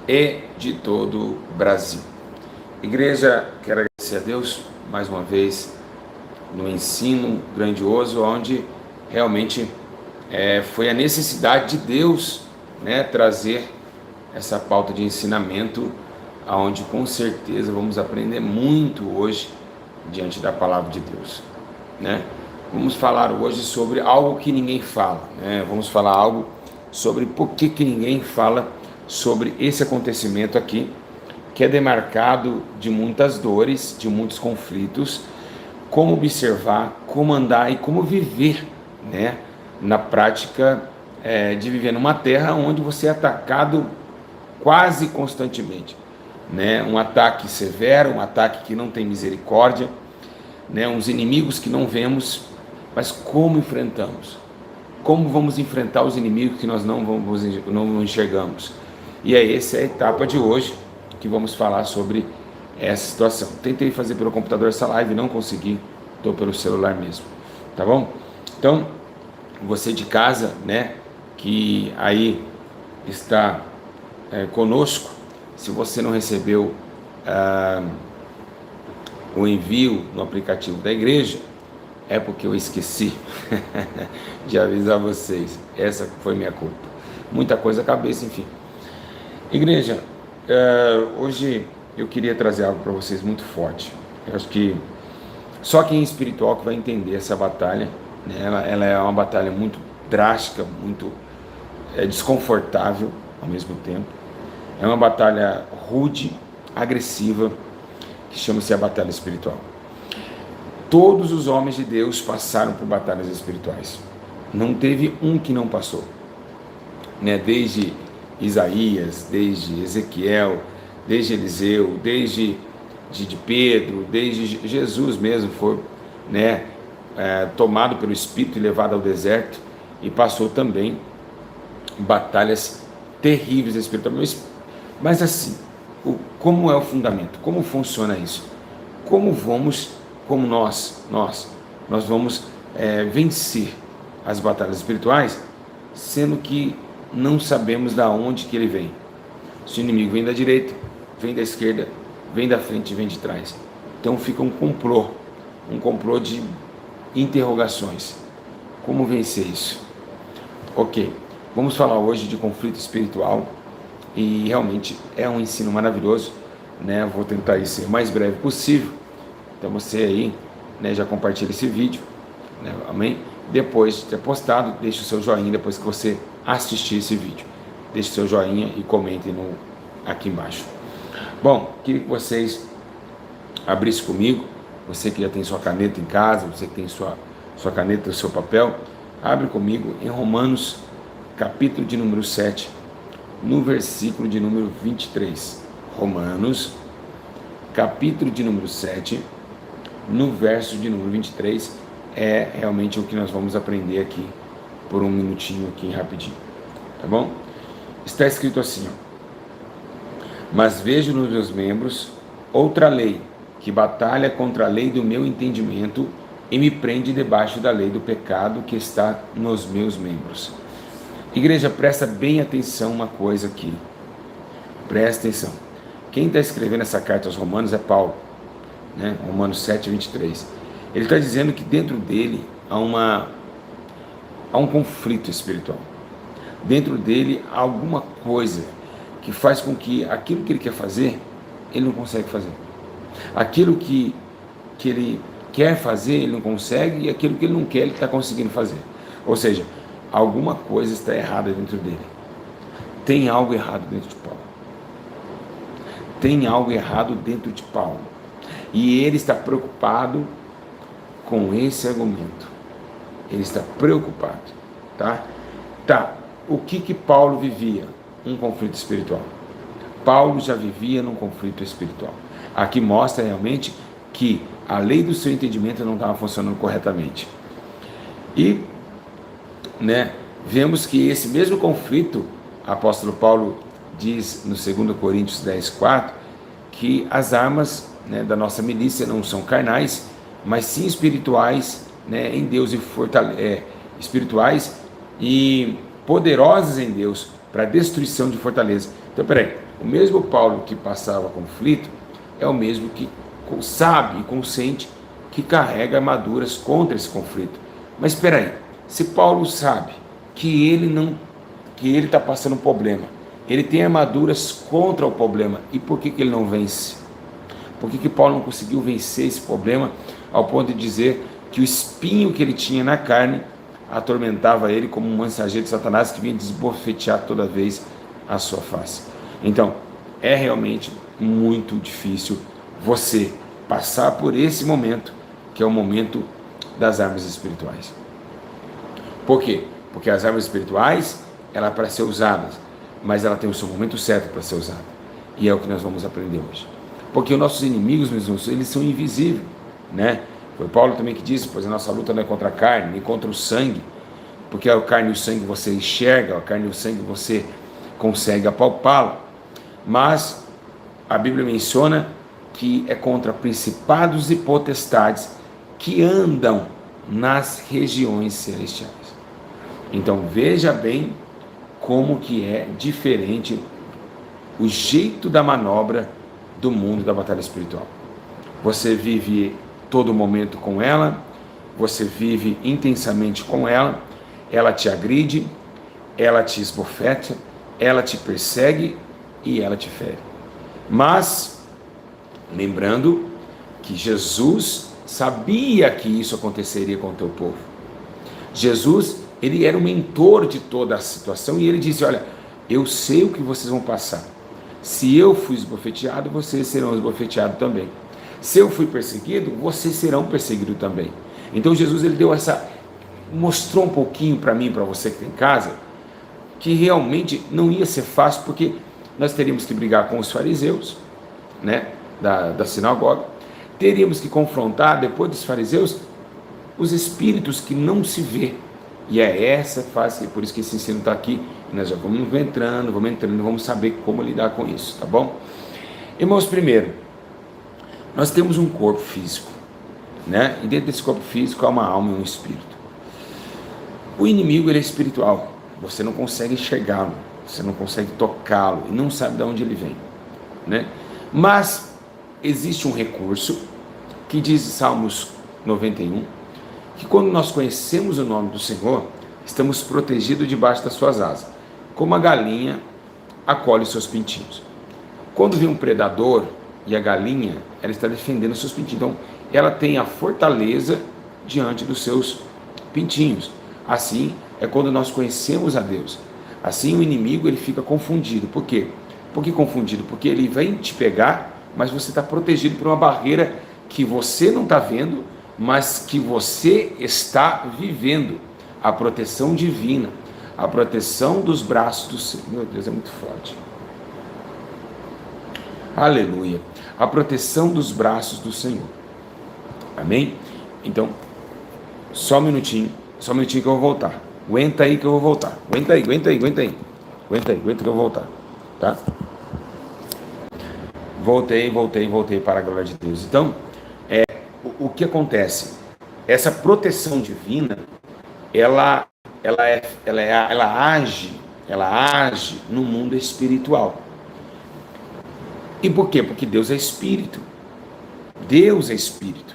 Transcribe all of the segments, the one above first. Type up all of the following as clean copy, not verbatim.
e de todo o Brasil. Igreja, quero agradecer a Deus mais uma vez no ensino grandioso, onde realmente foi a necessidade de Deus, trazer essa pauta de ensinamento, aonde com certeza vamos aprender muito hoje diante da palavra de Deus, Vamos falar hoje sobre algo que ninguém fala, Vamos falar algo sobre por que ninguém fala sobre esse acontecimento aqui, que é demarcado de muitas dores, de muitos conflitos, como observar, como andar e como viver, na prática de viver numa terra onde você é atacado quase constantemente, um ataque severo, um ataque que não tem misericórdia, uns inimigos que não vemos, mas como enfrentamos? Como vamos enfrentar os inimigos que nós não enxergamos? E essa é a etapa de hoje que vamos falar sobre essa situação. Tentei fazer pelo computador essa live, não consegui, estou pelo celular mesmo, tá bom? Então, você de casa, que aí está conosco, se você não recebeu o envio no aplicativo da igreja, é porque eu esqueci de avisar vocês. Essa foi minha culpa. Muita coisa à cabeça, enfim. Igreja, hoje eu queria trazer algo para vocês muito forte. Eu acho que só quem é espiritual que vai entender essa batalha, ela é uma batalha muito drástica, muito desconfortável ao mesmo tempo. É uma batalha rude, agressiva, que chama-se a batalha espiritual. Todos os homens de Deus passaram por batalhas espirituais. Não teve um que não passou. Desde Isaías, desde Ezequiel, desde Eliseu, desde de Pedro, desde Jesus mesmo foi tomado pelo Espírito e levado ao deserto e passou também batalhas terríveis espiritualmente. Mas assim, como é o fundamento? Como funciona isso? Como nós vamos vencer as batalhas espirituais, sendo que não sabemos da onde que ele vem. Se o inimigo vem da direita, vem da esquerda, vem da frente, vem de trás. Então fica um complô de interrogações. Como vencer isso? Ok, vamos falar hoje de conflito espiritual e realmente é um ensino maravilhoso, Vou tentar ser o mais breve possível. Então você aí, já compartilha esse vídeo, amém? Depois de ter postado, deixe o seu joinha depois que você assistir esse vídeo. Deixe o seu joinha e comente aqui embaixo. Bom, queria que vocês abrissem comigo, você que já tem sua caneta em casa, você que tem sua caneta, seu papel, abre comigo em Romanos, capítulo de número 7, no versículo de número 23. Romanos, capítulo de número 7, no verso de número 23, é realmente o que nós vamos aprender aqui, por um minutinho aqui, rapidinho, tá bom? Está escrito assim, mas vejo nos meus membros outra lei, que batalha contra a lei do meu entendimento e me prende debaixo da lei do pecado que está nos meus membros. Igreja, presta bem atenção uma coisa aqui, presta atenção. Quem está escrevendo essa carta aos Romanos é Paulo, Romanos 7, 23. Ele está dizendo que dentro dele há um conflito espiritual. Dentro dele há alguma coisa que faz com que aquilo que ele quer fazer, ele não consegue fazer. Aquilo que ele quer fazer, ele não consegue, e aquilo que ele não quer, ele está conseguindo fazer. Ou seja, alguma coisa está errada dentro dele. Tem algo errado dentro de Paulo. Tem algo errado dentro de Paulo. E ele está preocupado com esse argumento. Ele está preocupado, tá? O que Paulo vivia? Um conflito espiritual. Paulo já vivia num conflito espiritual. Aqui mostra realmente que a lei do seu entendimento não estava funcionando corretamente. E, vemos que esse mesmo conflito, apóstolo Paulo diz no 2 Coríntios 10, 4, que as armas da nossa milícia não são carnais, mas sim espirituais, em Deus, espirituais e poderosas em Deus para destruição de fortaleza. Então, peraí, o mesmo Paulo que passava conflito é o mesmo que sabe e consciente que carrega armaduras contra esse conflito. Mas espera aí, se Paulo sabe que ele está passando um problema, ele tem armaduras contra o problema, e por que ele não vence? Por que Paulo não conseguiu vencer esse problema ao ponto de dizer que o espinho que ele tinha na carne atormentava ele como um mensageiro de Satanás que vinha desbofetear toda vez a sua face? Então, é realmente muito difícil você passar por esse momento, que é o momento das armas espirituais. Por quê? Porque as armas espirituais, ela é para ser usadas, mas ela tem o seu momento certo para ser usada. E é o que nós vamos aprender hoje. Porque os nossos inimigos, meus irmãos, eles são invisíveis, né? Foi Paulo também que disse, pois a nossa luta não é contra a carne, nem contra o sangue, porque a carne e o sangue você enxerga, a carne e o sangue você consegue apalpá-lo, mas a Bíblia menciona que é contra principados e potestades que andam nas regiões celestiais. Então veja bem como que é diferente o jeito da manobra do mundo da batalha espiritual. Você vive todo momento com ela, você vive intensamente com ela, ela te agride, ela te esbofeta, ela te persegue e ela te fere. Mas, lembrando que Jesus sabia que isso aconteceria com o teu povo. Jesus, ele era o mentor de toda a situação e ele disse, olha, eu sei o que vocês vão passar. Se eu fui esbofeteado, vocês serão esbofeteados também. Se eu fui perseguido, vocês serão perseguidos também. Então Jesus, ele mostrou um pouquinho para mim, para você que tem em casa, que realmente não ia ser fácil, porque nós teríamos que brigar com os fariseus, né, da sinagoga, teríamos que confrontar, depois dos fariseus, os espíritos que não se vê. E é essa fase, por isso que esse ensino está aqui, nós já vamos entrando, vamos saber como lidar com isso, tá bom? Irmãos, primeiro, nós temos um corpo físico, né? E dentro desse corpo físico há uma alma e um espírito. O inimigo, ele é espiritual, você não consegue enxergá-lo, você não consegue tocá-lo, e não sabe de onde ele vem, né? Mas existe um recurso, que diz em Salmos 91, que quando nós conhecemos o nome do Senhor, estamos protegidos debaixo das suas asas, como a galinha acolhe seus pintinhos. Quando vem um predador, e a galinha, ela está defendendo os seus pintinhos, então ela tem a fortaleza diante dos seus pintinhos. Assim é quando nós conhecemos a Deus. Assim o inimigo, ele fica confundido. Por quê? Por que confundido? Porque ele vem te pegar, mas você está protegido por uma barreira que você não está vendo, mas que você está vivendo. A proteção divina, a proteção dos braços do Senhor. Meu Deus, é muito forte. Aleluia. A proteção dos braços do Senhor. Amém? Então, só um minutinho que eu vou voltar. Aguenta aí que eu vou voltar. Aguenta aí que eu vou voltar. Tá? Voltei para a glória de Deus. Então, o que acontece? Essa proteção divina, ela age no mundo espiritual. E por quê? Porque Deus é espírito. Deus é espírito.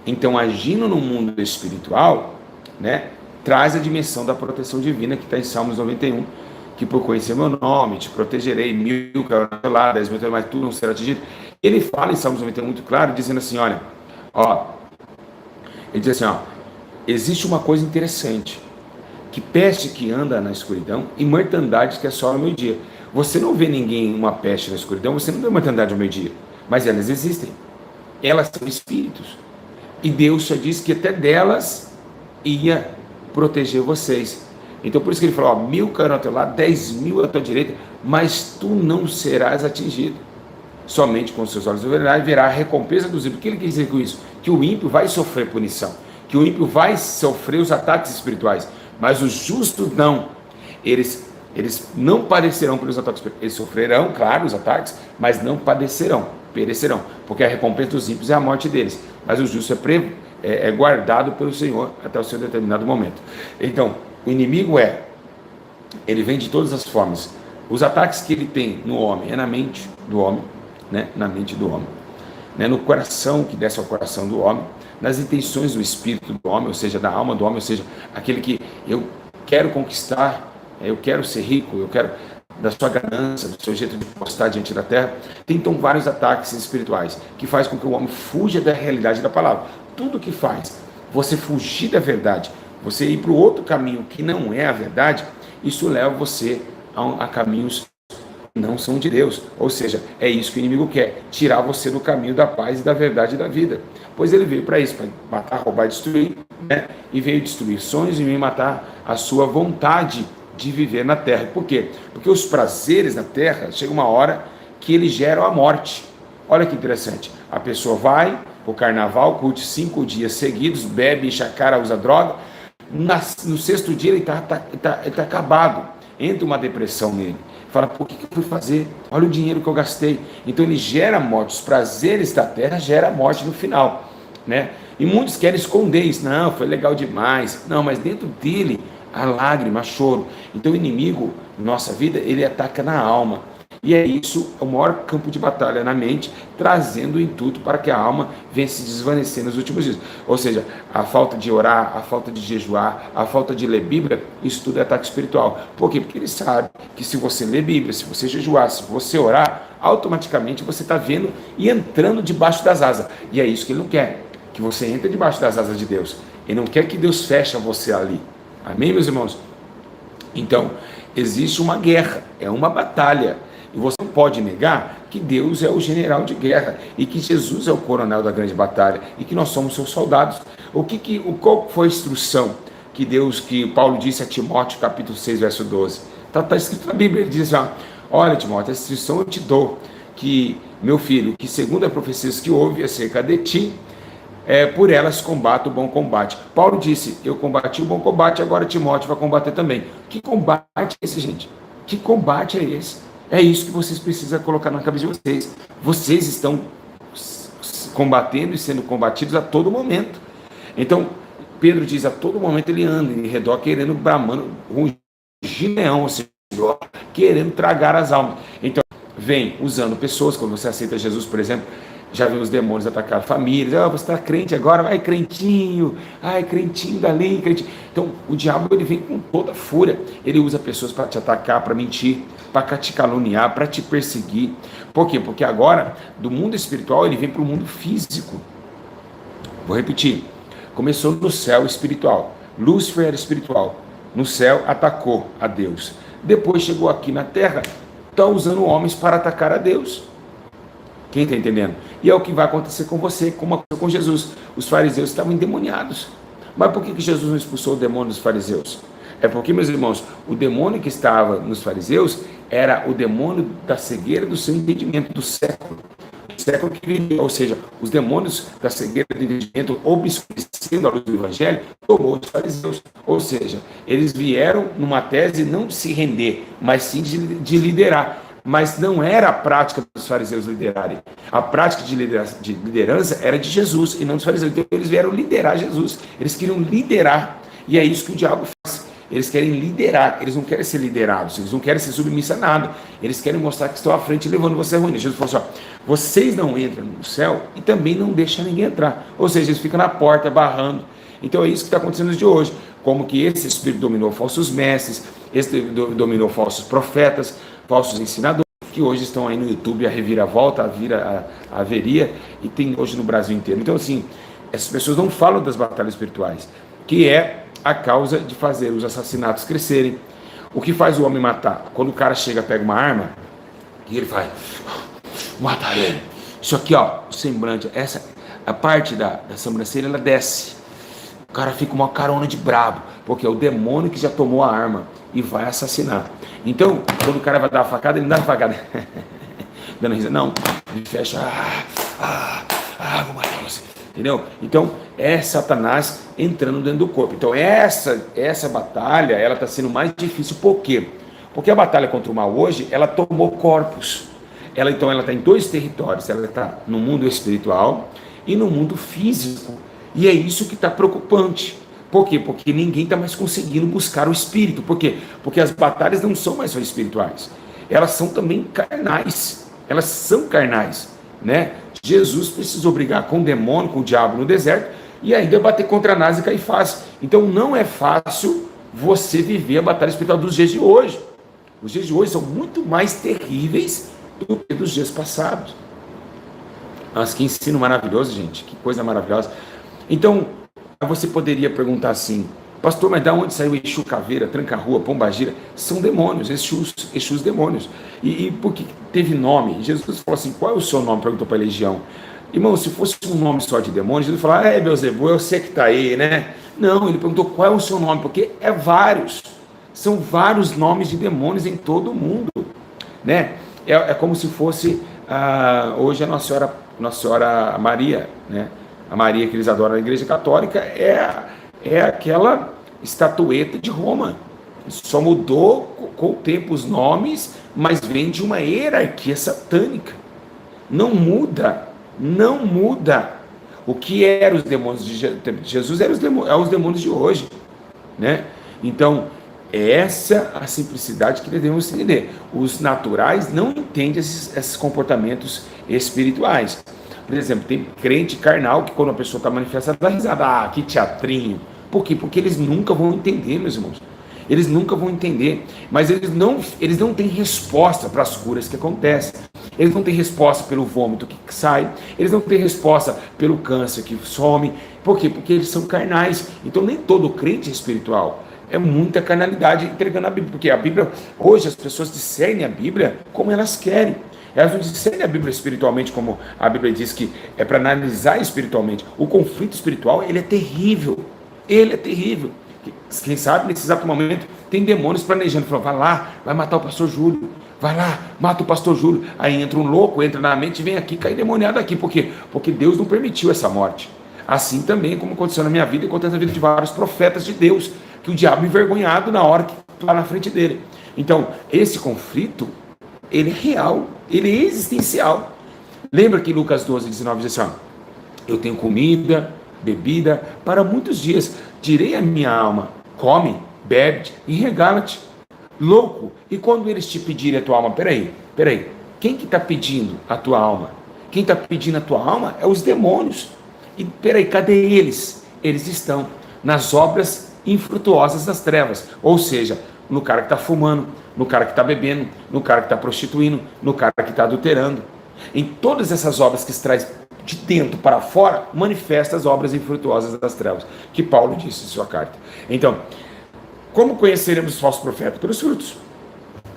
Então, agindo no mundo espiritual, né, traz a dimensão da proteção divina, que está em Salmos 91, que por conhecer meu nome, te protegerei, 1000 cairão ao teu lado, 10 mil ao teu lado, mas tu não será atingido. Ele fala em Salmos 91 muito claro, dizendo assim, olha, ele diz assim, existe uma coisa interessante, que peste que anda na escuridão e mortandade que assola ao meio-dia. Você não vê ninguém, uma peste na escuridão, você não vê mortandade ao meio-dia, mas elas existem. Elas são espíritos. E Deus já disse que até delas ia proteger vocês. Então por isso que ele falou, 1000 cairão ao teu lado, 10 mil à tua direita, mas tu não serás atingido. Somente com os seus olhos verás e verá a recompensa dos ímpios. O que ele quer dizer com isso? Que o ímpio vai sofrer punição, que o ímpio vai sofrer os ataques espirituais, mas os justos não. Eles não padecerão pelos ataques espirituais. Eles sofrerão, claro, os ataques, mas não padecerão, perecerão, porque a recompensa dos ímpios é a morte deles, mas o justo é guardado pelo Senhor até o seu determinado momento. Então, o inimigo é Ele vem de todas as formas. Os ataques que ele tem no homem é na mente do homem, né? Na mente do homem, né? No coração, que desce ao coração do homem, nas intenções do espírito do homem, ou seja, da alma do homem, ou seja, aquele que eu quero conquistar, eu quero ser rico, eu quero, da sua ganância, do seu jeito de postar diante da terra. Tem então vários ataques espirituais que faz com que o homem fuja da realidade da palavra. Tudo que faz você fugir da verdade, você ir para o outro caminho que não é a verdade, isso leva você a caminhos que não são de Deus. Ou seja, é isso que o inimigo quer, tirar você do caminho da paz e da verdade da vida. Pois ele veio para isso, para matar, roubar e destruir, né? E veio destruir sonhos e veio matar a sua vontade de viver na terra. Por quê? Porque os prazeres na terra, chega uma hora que eles geram a morte. Olha que interessante, a pessoa vai para o carnaval, curte 5 dias seguidos, bebe, enche a cara, usa droga, no sexto dia ele está acabado, entra uma depressão nele, fala, por que eu fui fazer? Olha o dinheiro que eu gastei. Então ele gera morte, os prazeres da terra geram morte no final, né? E muitos querem esconder isso, não, foi legal demais, não, mas dentro dele a lágrima, a choro. Então o inimigo, nossa vida, ele ataca na alma. E é isso, é o maior campo de batalha na mente, trazendo o intuito para que a alma venha se desvanecer nos últimos dias. Ou seja, a falta de orar, a falta de jejuar, a falta de ler Bíblia, isso tudo é ataque espiritual. Por quê? Porque ele sabe que se você ler Bíblia, se você jejuar, se você orar, automaticamente você está vendo e entrando debaixo das asas. E é isso que ele não quer, que você entre debaixo das asas de Deus. Ele não quer que Deus feche você ali. Amém, meus irmãos? Então, existe uma guerra, é uma batalha. E você não pode negar que Deus é o general de guerra e que Jesus é o coronel da grande batalha e que nós somos seus soldados. Qual foi a instrução que Paulo disse a Timóteo, capítulo 6, verso 12? Está escrito na Bíblia, ele diz assim, olha Timóteo, a instrução eu te dou, que meu filho, que segundo as profecias que houve acerca de ti, por elas combate o bom combate. Paulo disse, eu combati o bom combate, agora Timóteo vai combater também. Que combate é esse, gente? Que combate é esse? É isso que vocês precisam colocar na cabeça de vocês. Vocês estão combatendo e sendo combatidos a todo momento. Então, Pedro diz, a todo momento ele anda em redor querendo, bramando, rugir leão, ou seja, querendo tragar as almas. Então, vem usando pessoas, quando você aceita Jesus, por exemplo, já vem os demônios atacar famílias, você está crente agora, ai crentinho dali, crentinho. Então o diabo ele vem com toda a fúria, ele usa pessoas para te atacar, para mentir, para te caluniar, para te perseguir. Por quê? Porque agora do mundo espiritual ele vem para o mundo físico. Vou repetir, começou no céu espiritual, Lúcifer era espiritual, no céu atacou a Deus, depois chegou aqui na terra, está usando homens para atacar a Deus. Quem está entendendo? E é o que vai acontecer com você, como aconteceu com Jesus. Os fariseus estavam endemoniados. Mas por que Jesus não expulsou o demônio dos fariseus? É porque, meus irmãos, o demônio que estava nos fariseus era o demônio da cegueira do seu entendimento, do século. O século que vivia, ou seja, os demônios da cegueira do entendimento, obscurecendo a luz do evangelho, tomou os fariseus. Ou seja, eles vieram numa tese não de se render, mas sim de liderar. Mas não era a prática dos fariseus liderarem. A prática de liderança era de Jesus e não dos fariseus. Então eles vieram liderar Jesus. Eles queriam liderar. E é isso que o diabo faz. Eles querem liderar. Eles não querem ser liderados. Eles não querem ser submissos a nada. Eles querem mostrar que estão à frente levando você à ruína. Jesus falou assim, vocês não entram no céu e também não deixam ninguém entrar. Ou seja, eles ficam na porta barrando. Então é isso que está acontecendo nos dias de hoje. Como que esse espírito dominou falsos mestres, esse dominou falsos profetas, falsos ensinadores, que hoje estão aí no YouTube, a reviravolta, a averia, e tem hoje no Brasil inteiro. Então, assim, essas pessoas não falam das batalhas espirituais, que é a causa de fazer os assassinatos crescerem. O que faz o homem matar? Quando o cara chega, pega uma arma, e ele faz, mata ele. Isso aqui, ó, o semblante, a parte da sobrancelha, ela desce. O cara fica uma carona de brabo, porque é o demônio que já tomou a arma e vai assassinar. Então, quando o cara vai dar a facada, ele não dá a facada dando risada, não, ele fecha, vou matar você, entendeu? Então, é Satanás entrando dentro do corpo. Então, essa batalha, ela está sendo mais difícil, por quê? Porque a batalha contra o mal hoje, ela tomou corpos. Então, ela está em 2 territórios, ela está no mundo espiritual e no mundo físico. E é isso que está preocupante, Por quê? Porque ninguém está mais conseguindo buscar o Espírito. Por quê? Porque as batalhas não são mais só espirituais. Elas são também carnais. Elas são carnais, né? Jesus precisou brigar com o demônio, com o diabo no deserto, e ainda bater contra Anás e Caifás. Então não é fácil você viver a batalha espiritual dos dias de hoje. Os dias de hoje são muito mais terríveis do que dos dias passados. Mas que ensino maravilhoso, gente. Que coisa maravilhosa. Então, você poderia perguntar assim: pastor, mas de onde saiu Exu, Caveira, Tranca-Rua, Pombagira? São demônios, Exus demônios. E por que teve nome? Jesus falou assim: qual é o seu nome? Perguntou para a legião. Irmão, se fosse um nome só de demônios, Jesus falou: Beelzebul, eu sei que está aí, né? Não, ele perguntou qual é o seu nome, porque é vários. São vários nomes de demônios em todo o mundo, né? É como se fosse hoje a Nossa Senhora Maria, né? A Maria que eles adoram na Igreja Católica é aquela estatueta de Roma. Só mudou com o tempo os nomes, mas vem de uma hierarquia satânica. Não muda, não muda. O que eram os demônios de Jesus eram os demônios de hoje, né? Então, essa é a simplicidade que devemos entender. Os naturais não entendem esses comportamentos espirituais. Por exemplo, tem crente carnal que quando a pessoa está manifestando, dá risada. Que teatrinho. Por quê? Porque eles nunca vão entender, meus irmãos. Eles nunca vão entender. Mas eles não têm resposta para as curas que acontecem. Eles não têm resposta pelo vômito que sai. Eles não têm resposta pelo câncer que some. Por quê? Porque eles são carnais. Então nem todo crente é espiritual. É muita carnalidade entregando a Bíblia. Porque a Bíblia, hoje as pessoas discernem a Bíblia como elas querem. Elas não discernem a Bíblia espiritualmente, como a Bíblia diz que é para analisar espiritualmente. O conflito espiritual, ele é terrível. Ele é terrível. Quem sabe, nesse exato momento, tem demônios planejando. Falou, vai lá, vai matar o pastor Júlio. Vai lá, mata o pastor Júlio. Aí entra um louco, entra na mente e vem aqui, cai demoniado aqui. Por quê? Porque Deus não permitiu essa morte. Assim também como aconteceu na minha vida e acontece na vida de vários profetas de Deus, que o diabo envergonhado na hora que está na frente dele. Então, esse conflito, ele é real, ele é existencial. Lembra que Lucas 12, 19 diz assim, eu tenho comida, bebida para muitos dias, direi à minha alma, come, bebe e regala-te. Louco, e quando eles te pedirem a tua alma, peraí, quem que está pedindo a tua alma? Quem está pedindo a tua alma é os demônios. E peraí, cadê eles? Eles estão nas obras infrutuosas das trevas, ou seja, no cara que está fumando, no cara que está bebendo, no cara que está prostituindo, no cara que está adulterando. Em todas essas obras que se traz de dentro para fora, manifesta as obras infrutuosas das trevas, que Paulo disse em sua carta. Então, como conheceremos os falsos profetas? Pelos frutos.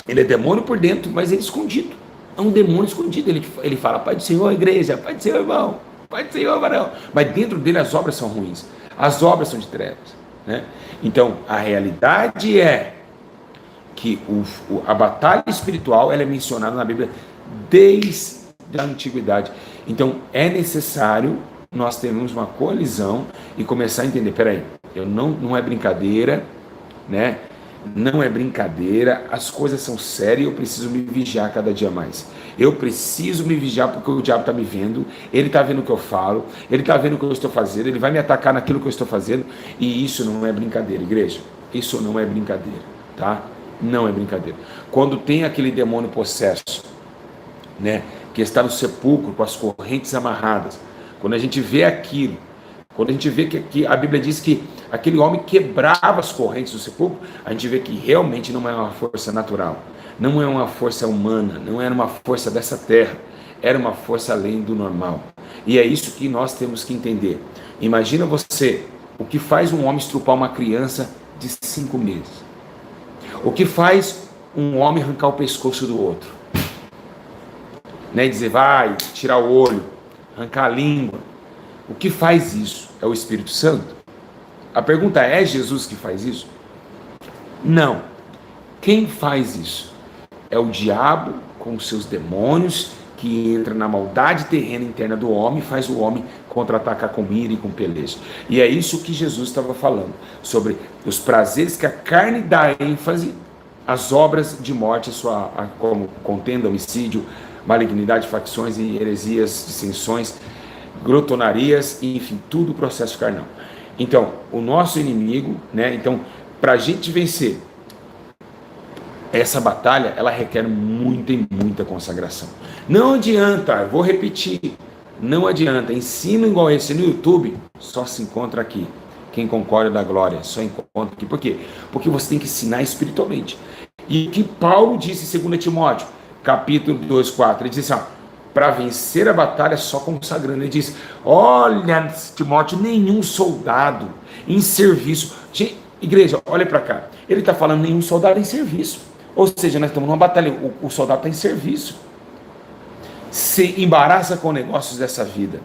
Ele é demônio por dentro, mas ele é escondido. É um demônio escondido. Ele fala, Pai do Senhor, igreja, Pai do Senhor, irmão, Pai do Senhor, varão. Mas dentro dele as obras são ruins. As obras são de trevas, né? Então, a realidade é que a batalha espiritual ela é mencionada na Bíblia desde a antiguidade. Então, é necessário nós termos uma colisão e começar a entender, peraí, não é brincadeira, né? Não é brincadeira, as coisas são sérias, eu preciso me vigiar cada dia mais. Eu preciso me vigiar porque o diabo está me vendo, ele está vendo o que eu falo, ele está vendo o que eu estou fazendo, ele vai me atacar naquilo que eu estou fazendo, e isso não é brincadeira, igreja. Isso não é brincadeira, tá? Não é brincadeira. Quando tem aquele demônio possesso, né, que está no sepulcro com as correntes amarradas, quando a gente vê aquilo, quando a gente vê que a Bíblia diz que aquele homem quebrava as correntes do sepulcro, a gente vê que realmente não é uma força natural, não é uma força humana, não era uma força dessa terra, era uma força além do normal. E é isso que nós temos que entender. Imagina você, o que faz um homem estrupar uma criança de 5 meses? O que faz um homem arrancar o pescoço do outro? Né? Dizer, vai, tirar o olho, arrancar a língua. O que faz isso? É o Espírito Santo? A pergunta é Jesus que faz isso? Não. Quem faz isso? É o diabo com os seus demônios que entra na maldade terrena interna do homem e faz o homem contra-atacar com ira e com peleja. E é isso que Jesus estava falando, sobre os prazeres que a carne dá ênfase às obras de morte, como contenda, homicídio, malignidade, facções e heresias, dissensões, grotonarias, enfim, tudo processo carnal. Então, o nosso inimigo, né? Então, para a gente vencer essa batalha, ela requer muita e muita consagração. Não adianta, vou repetir, não adianta. Ensino igual esse no YouTube só se encontra aqui. Quem concorda da glória só encontra aqui. Por quê? Porque você tem que ensinar espiritualmente. E o que Paulo disse em 2 Timóteo, capítulo 2, 4, ele disse assim, para vencer a batalha só consagrando. Ele diz, olha, Timóteo, nenhum soldado em serviço. Igreja, olha para cá. Ele está falando nenhum soldado em serviço. Ou seja, nós estamos numa batalha, o soldado está em serviço. Se embaraça com negócios dessa vida,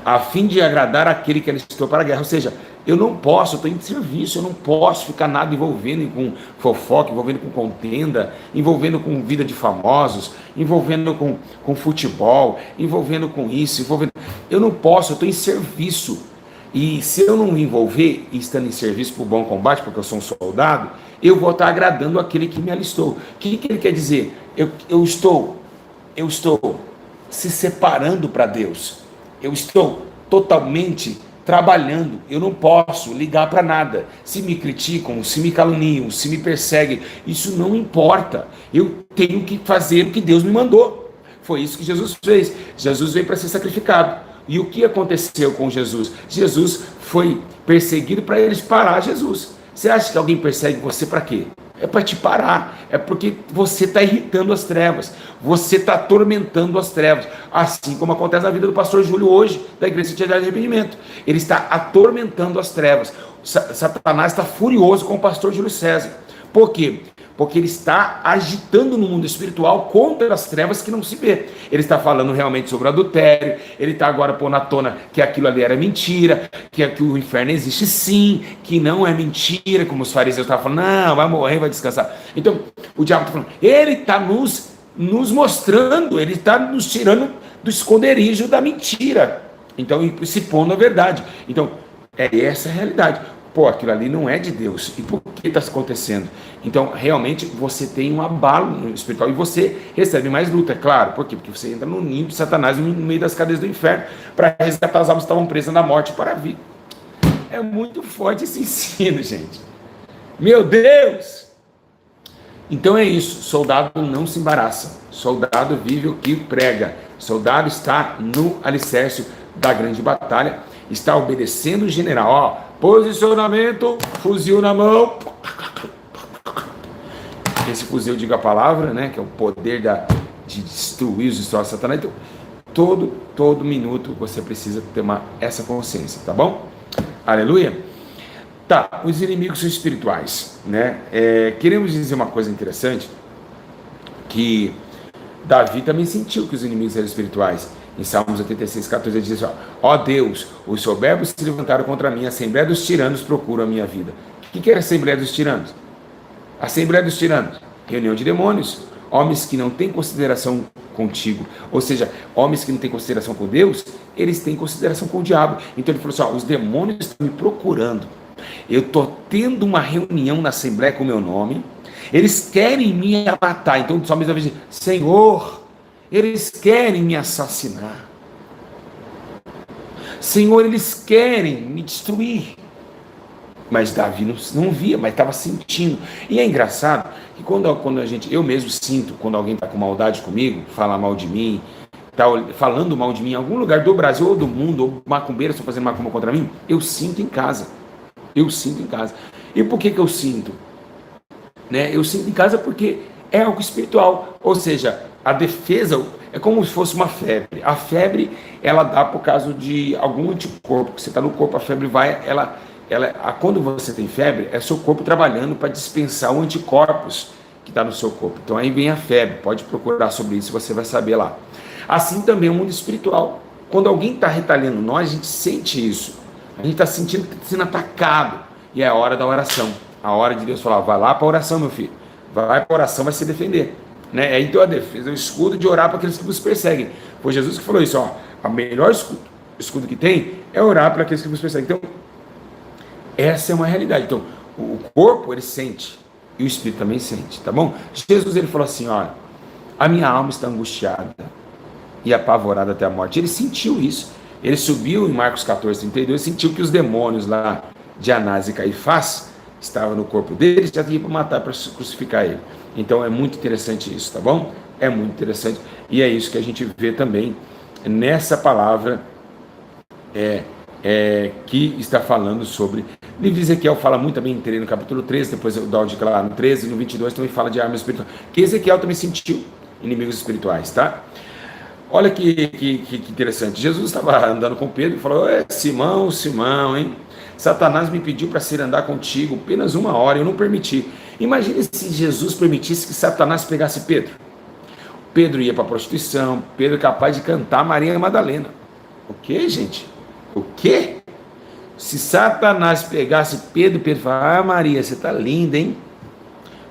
a fim de agradar aquele que alistou para a guerra. Ou seja, eu não posso, eu estou em serviço, eu não posso ficar nada envolvendo com fofoca, envolvendo com contenda, envolvendo com vida de famosos, envolvendo com futebol, envolvendo com isso, envolvendo... Eu não posso, eu estou em serviço. E se eu não me envolver, estando em serviço para o bom combate, porque eu sou um soldado, eu vou estar agradando aquele que me alistou. O que ele quer dizer? Eu estou se separando para Deus. Eu estou totalmente trabalhando. Eu não posso ligar para nada. Se me criticam, se me caluniam, se me perseguem, isso não importa. Eu tenho que fazer o que Deus me mandou. Foi isso que Jesus fez. Jesus veio para ser sacrificado. E o que aconteceu com Jesus? Jesus foi perseguido para eles parar Jesus. Você acha que alguém persegue você para quê? É para te parar. É porque você está irritando as trevas. Você está atormentando as trevas. Assim como acontece na vida do pastor Júlio hoje, da Igreja de Arrependimento. Ele está atormentando as trevas. Satanás está furioso com o pastor Júlio César. Por quê? Porque ele está agitando no mundo espiritual contra as trevas que não se vê. Ele está falando realmente sobre o adultério, ele está agora pondo à tona que aquilo ali era mentira, que o inferno existe sim, que não é mentira, como os fariseus estavam falando, não, vai morrer, vai descansar. Então, o diabo está falando, ele está nos mostrando, ele está nos tirando do esconderijo da mentira. Então, se pondo a verdade. Então, é essa a realidade. Pô, aquilo ali não é de Deus. E por que está acontecendo? Então, realmente, você tem um abalo espiritual e você recebe mais luta, é claro. Por quê? Porque você entra no ninho de Satanás, no meio das cadeias do inferno, para resgatar as almas que estavam presas na morte para a vida. É muito forte esse ensino, gente. Meu Deus! Então é isso. Soldado não se embaraça. Soldado vive o que prega. Soldado está no alicerce da grande batalha. Está obedecendo o general. Ó, posicionamento, fuzil na mão. Esse fuzil, diga a palavra, né? Que é o poder de destruir os esforços de Satanás. Então, todo minuto você precisa ter essa consciência, tá bom? Aleluia. Tá, os inimigos são espirituais, né? Queremos dizer uma coisa interessante, que Davi também sentiu que os inimigos eram espirituais. Em Salmos 86, 14, ele diz assim, ó Deus, os soberbos se levantaram contra mim, a Assembleia dos Tiranos procura a minha vida. O que era a Assembleia dos Tiranos? A Assembleia dos Tiranos, reunião de demônios, homens que não têm consideração contigo, ou seja, homens que não têm consideração com Deus, eles têm consideração com o diabo. Então ele falou assim, ó, os demônios estão me procurando, eu estou tendo uma reunião na Assembleia com o meu nome, eles querem me matar. Então o salmista vai dizer, Senhor, eles querem me assassinar. Senhor, eles querem me destruir. Mas Davi não via, mas estava sentindo. E é engraçado que quando a gente, eu mesmo sinto, quando alguém está com maldade comigo, fala mal de mim, está falando mal de mim em algum lugar do Brasil ou do mundo, ou macumbeiros estão fazendo macumba contra mim, eu sinto em casa. Eu sinto em casa. E por que eu sinto? Né? Eu sinto em casa porque é algo espiritual. Ou seja, a defesa é como se fosse uma febre. A febre, ela dá por causa de algum anticorpo, que você está no corpo, a febre vai, quando você tem febre, é seu corpo trabalhando para dispensar o anticorpos que está no seu corpo. Então aí vem a febre, pode procurar sobre isso, você vai saber lá. Assim também o mundo espiritual. Quando alguém está retalhando nós, a gente sente isso. A gente está sentindo que está sendo atacado. E é a hora da oração. A hora de Deus falar, vai lá para a oração, meu filho. Vai para a oração, vai se defender. Né? Então a defesa, o escudo de orar para aqueles que vos perseguem. Foi Jesus que falou isso, ó. A melhor escudo que tem é orar para aqueles que vos perseguem. Então, essa é uma realidade. Então, o corpo, ele sente. E o espírito também sente, tá bom? Jesus, ele falou assim, olha, a minha alma está angustiada e apavorada até a morte. Ele sentiu isso. Ele subiu em Marcos 14:32 e sentiu que os demônios lá de Anás e Caifás estavam no corpo dele, já tinha para matar, para crucificar ele. Então é muito interessante isso, tá bom? É muito interessante. E é isso que a gente vê também nessa palavra que está falando sobre... O livro de Ezequiel fala muito também, no capítulo 13, depois eu dou de lá no 13, no 22 também fala de armas espirituais, que Ezequiel também sentiu inimigos espirituais, tá? Olha que interessante. Jesus estava andando com Pedro e falou: Simão, Simão, hein? Satanás me pediu para ser andar contigo apenas 1 hora, eu não permiti. Imagine se Jesus permitisse que Satanás pegasse Pedro. Pedro ia para a prostituição, Pedro é capaz de cantar Maria Madalena. O que, gente? O quê? Se Satanás pegasse Pedro, Pedro falasse: Maria, você está linda, hein?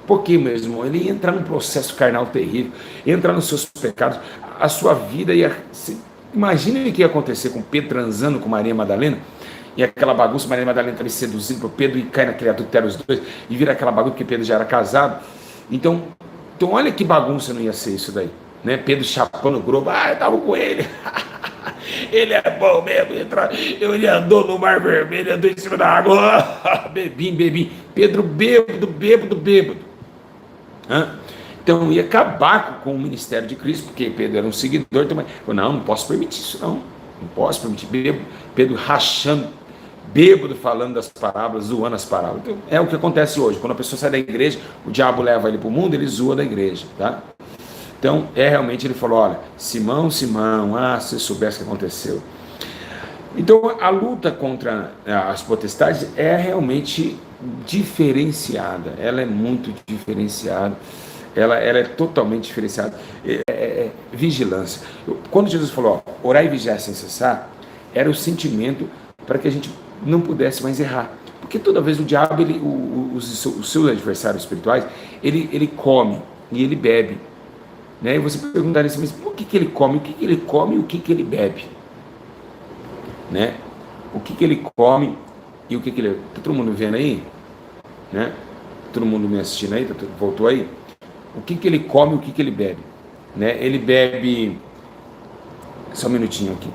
Porque, meu irmão, ele ia entrar num processo carnal terrível, ia entrar nos seus pecados, a sua vida ia... Imagina o que ia acontecer com Pedro transando com Maria Madalena, e aquela bagunça, Maria Madalena estava seduzindo para Pedro e cai naquele adultério os dois, e vira aquela bagunça porque Pedro já era casado. Então olha que bagunça não ia ser isso daí, né? Pedro chapando o globo: eu estava com ele, ele é bom mesmo, ele andou no Mar Vermelho, andou em cima da água, bebi, Pedro bêbado. Então ia acabar com o ministério de Cristo, porque Pedro era um seguidor também. Não posso permitir isso, não posso permitir. Pedro rachando, bêbado, falando das parábolas, zoando as parábolas. Então, é o que acontece hoje, quando a pessoa sai da igreja, o diabo leva ele para o mundo, ele zoa da igreja, tá? Então realmente ele falou: olha, Simão, se você soubesse o que aconteceu. Então a luta contra as potestades é realmente diferenciada, ela é muito diferenciada, ela é totalmente diferenciada. Vigilância. Quando Jesus falou: orar e vigiar sem cessar, era o sentimento para que a gente não pudesse mais errar, porque toda vez o diabo, os seus adversários espirituais, ele come e ele bebe, né? E você perguntaria assim: mas por que ele come? O que ele come e o que ele bebe? Né? O que ele come e o que ele... Tá todo mundo vendo aí? Né? Todo mundo me assistindo aí? Voltou aí? O que ele come e o que ele bebe? Né? Ele bebe... Só um minutinho aqui.